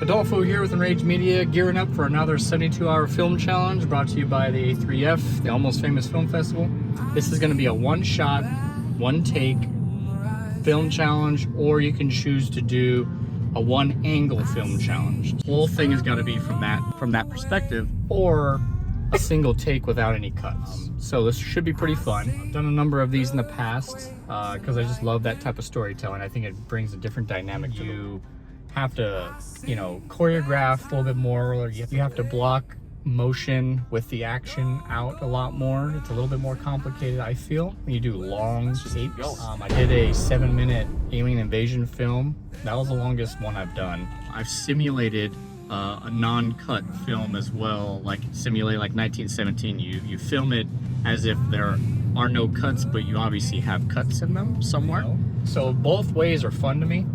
Adolfo here with Enraged Media, gearing up for another 72-hour film challenge brought to you by the A3F, the Almost Famous Film Festival. This is going to be a one-shot, one-take film challenge, or you can choose to do a one-angle film challenge. The whole thing has got to be from that perspective, or a single take without any cuts. So this should be pretty fun. I've done a number of these in the past because I just love that type of storytelling. I think it brings a different dynamic to you. Have to, choreograph a little bit more, or you have to block motion with the action out a lot more. It's a little bit more complicated, I feel, when you do long takes. I did a 7-minute alien invasion film. That was the longest one I've done. I've simulated a non-cut film as well, like simulate like 1917. You film it as if there are no cuts, but you obviously have cuts in them somewhere. So both ways are fun to me.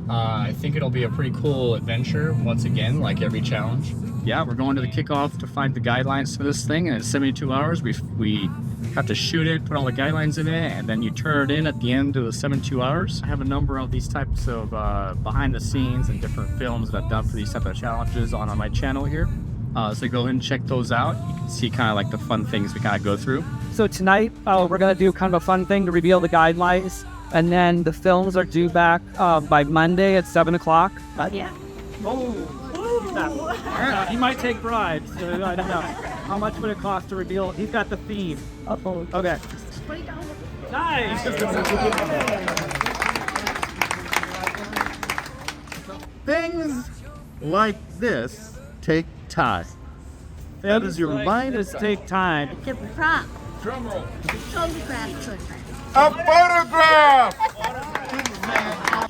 I think it'll be a pretty cool adventure, once again, like every challenge. Yeah, we're going to the kickoff to find the guidelines for this thing, and in 72 hours, we have to shoot it, put all the guidelines in it, and then you turn it in at the end of the 72 hours. I have a number of these types of behind the scenes and different films that I've done for these type of challenges on my channel here. So go ahead and check those out. You can see kind of like the fun things we kind of go through. So tonight, we're going to do kind of a fun thing to reveal the guidelines. And then the films are due back by Monday at 7 o'clock. Yeah. Oh, he might take bribes. So I don't know. How much would it cost to reveal? He's got the theme. Okay. Nice. Things like this take time. That is your mind. Take time. The prop. Drum roll. Photograph. A photograph!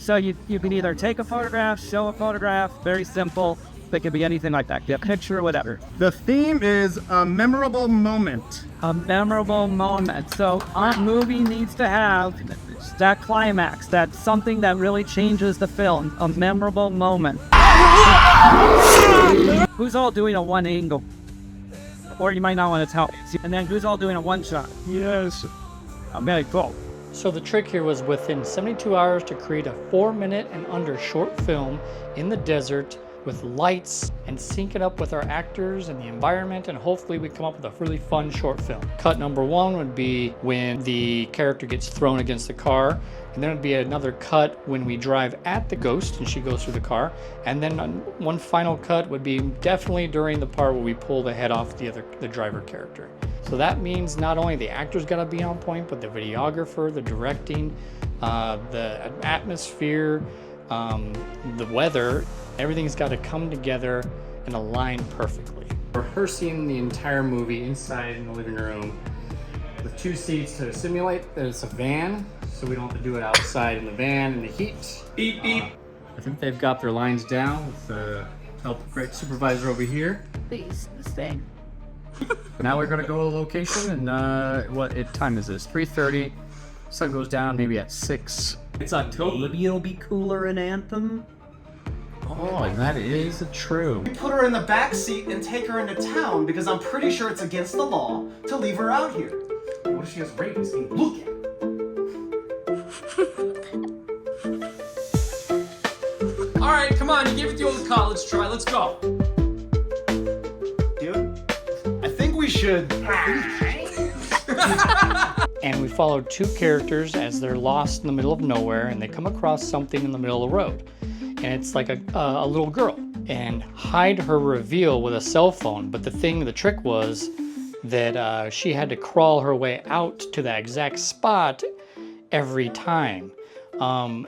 So you can either take a photograph, show a photograph, very simple. It can be anything like that. Get a picture, whatever. The theme is a memorable moment. A memorable moment. So our movie needs to have that climax, that something that really changes the film. A memorable moment. Who's all doing a one angle? Or you might not want to tell. And then who's all doing a one shot? Yes. Very cool. So the trick here was within 72 hours to create a 4-minute and under short film in the desert with lights and sync it up with our actors and the environment, and hopefully we come up with a really fun short film. Cut number 1 would be when the character gets thrown against the car, and then it'd be another cut when we drive at the ghost and she goes through the car, and then one final cut would be definitely during the part where we pull the head off the driver character. So that means not only the actor's got to be on point, but the videographer, the directing, the atmosphere, the weather, everything's got to come together and align perfectly. Rehearsing the entire movie inside in the living room with 2 seats to simulate that it's a van, so we don't have to do it outside in the van in the heat. Beep, beep. I think they've got their lines down with the help of great supervisor over here. Please, stay. Now we're gonna go to the location, and what time is this? 3:30. Sun goes down maybe at 6. It's October. Maybe it'll be cooler in Anthem. Oh, that is true. We put her in the back seat and take her into town because I'm pretty sure it's against the law to leave her out here. What if she has rabies? Look at All right, come on. You gave it the old college try. Let's go. dude. I think we should. And we followed 2 characters as they're lost in the middle of nowhere, and they come across something in the middle of the road. And it's like a little girl, and hide her reveal with a cell phone. But the trick was that she had to crawl her way out to that exact spot every time. And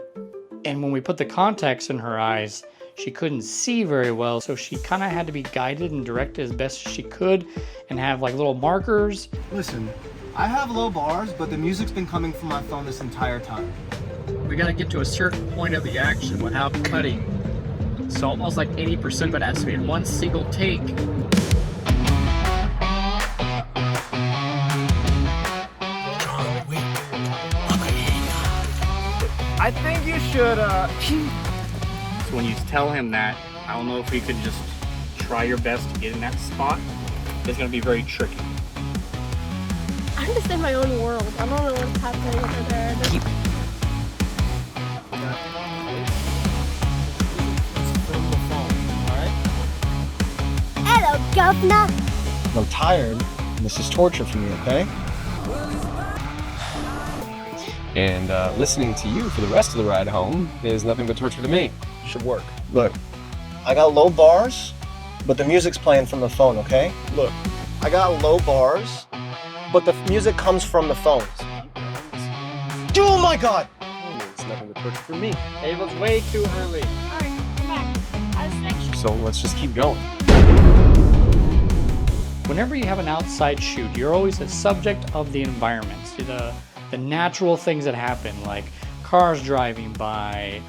when we put the contacts in her eyes, she couldn't see very well, so she kind of had to be guided and directed as best as she could, and have like little markers. Listen, I have low bars, but the music's been coming from my phone this entire time. We got to get to a certain point of the action without cutting. So almost like 80% of it has to be in one single take. I think you should, So when you tell him that, I don't know if we could just try your best to get in that spot. It's going to be very tricky. I'm just in my own world. I don't know what's happening over there. governor. I'm tired. This is torture for me, okay? And listening to you for the rest of the ride home is nothing but torture to me. Should work. Look, I got low bars, but the music's playing from the phone, okay? Look, I got low bars, but the music comes from the phones. Oh my God! It's nothing but torture for me. It was way too early. Alright, come back. I was next. So let's just keep going. Whenever you have an outside shoot, you're always a subject of the environment, the natural things that happen, like cars driving by,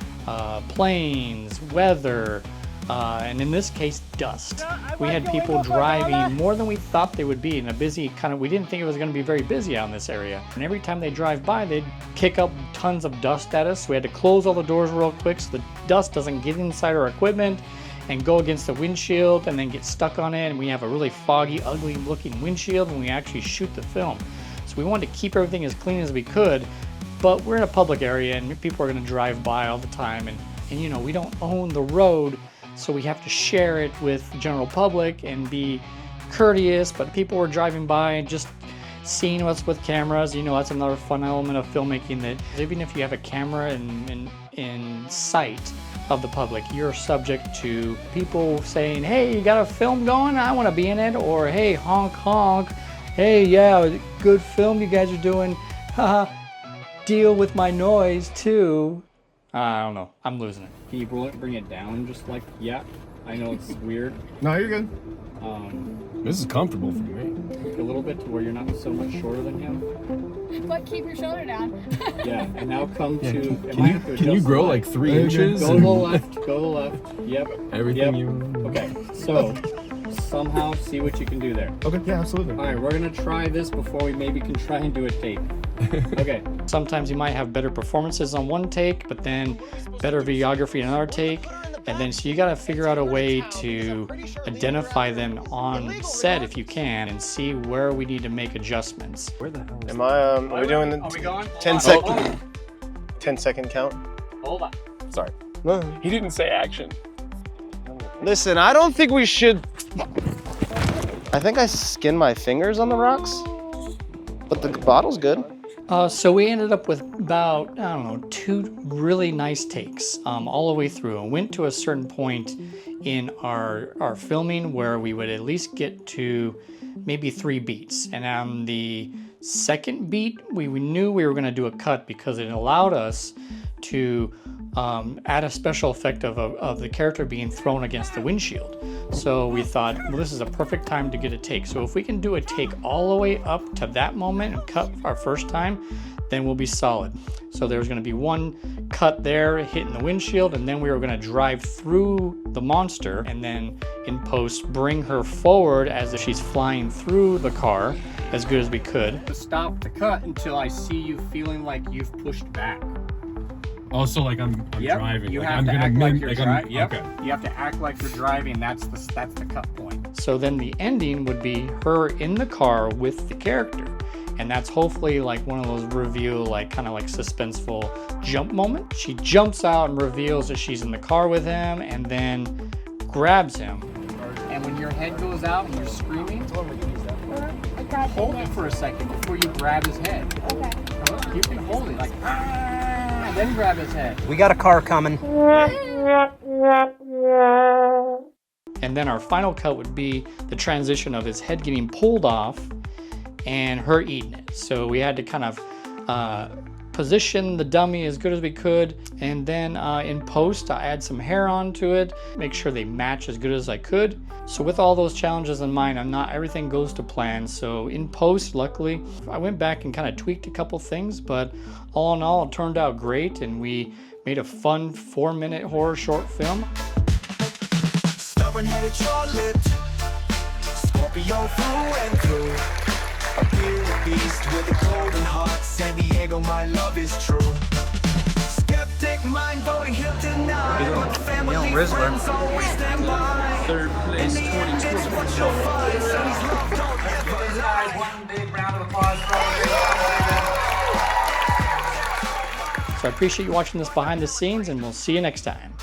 planes, weather, and in this case, dust. We had people driving more than we thought they would be in a busy we didn't think it was going to be very busy out in this area. And every time they drive by, they'd kick up tons of dust at us. We had to close all the doors real quick so the dust doesn't get inside our equipment and go against the windshield and then get stuck on it, and we have a really foggy, ugly looking windshield when we actually shoot the film. So we wanted to keep everything as clean as we could, but we're in a public area and people are going to drive by all the time, and you know, we don't own the road, so we have to share it with the general public and be courteous. But people were driving by and just seeing us with cameras. You know, that's another fun element of filmmaking, that even if you have a camera in sight of the public, you're subject to people saying, hey, you got a film going? I want to be in it. Or, hey, honk honk. Hey, yeah, good film you guys are doing. Haha, deal with my noise too. I don't know, I'm losing it. Can you bring it down just like, yeah, I know it's weird. No, you're good. This is comfortable for me. A little bit to where you're not so much shorter than him. But keep your shoulder down. Yeah, and now come to. Can you grow like 3 inches? Go to the left. Go to the left. Yep. Everything you. Okay. So somehow see what you can do there. Okay, yeah, absolutely. All right, we're gonna try this before we maybe can try and do a take. Okay. Sometimes you might have better performances on one take, but then better videography in another take. And then so you got to figure out a way to identify them on set if you can, and see where we need to make adjustments. Where the hell is Are we doing the Are we going? 10-second count? Hold on. Sorry. He didn't say action. Listen, I don't think we should. I think I skinned my fingers on the rocks, but the bottle's good. So we ended up with about, I don't know, 2 really nice takes all the way through, and went to a certain point in our filming where we would at least get to maybe 3 beats. And on the second beat, we knew we were going to do a cut because it allowed us to add a special effect of the character being thrown against the windshield. So we thought, well, this is a perfect time to get a take. So if we can do a take all the way up to that moment and cut our first time, then we'll be solid. So there's going to be 1 cut there hitting the windshield, and then we were going to drive through the monster, and then in post bring her forward as if she's flying through the car as good as we could. Stop the cut until I see you feeling like you've pushed back. Oh, so like I'm driving. You like have I'm to gonna act min- like you're like driving. Yep. Okay. You have to act like you're driving. That's the cut point. So then the ending would be her in the car with the character, and that's hopefully like one of those reveal, like kind of like suspenseful jump moment. She jumps out and reveals that she's in the car with him, and then grabs him. And when your head goes out and you're screaming, hold it for a second before you grab his head. Okay. You can hold it like, and then grab his head. We got a car coming. And then our final cut would be the transition of his head getting pulled off and her eating it. So we had to kind of position the dummy as good as we could, and then in post I add some hair onto it, make sure they match as good as I could. So with all those challenges in mind, not everything goes to plan. So in post, luckily, I went back and kind of tweaked a couple things, but all in all, it turned out great, and we made a fun 4-minute horror short film. Stubborn-headed Charlotte, Scorpio through and through. A pure beast with a golden heart. San Diego, my love is true. Skeptic mind voting Hill tonight. But family friends always stand by. 3rd place, 2020. What you'll find. Sonny's love don't ever lie. One big round of applause for So I appreciate you watching this behind the scenes, and we'll see you next time.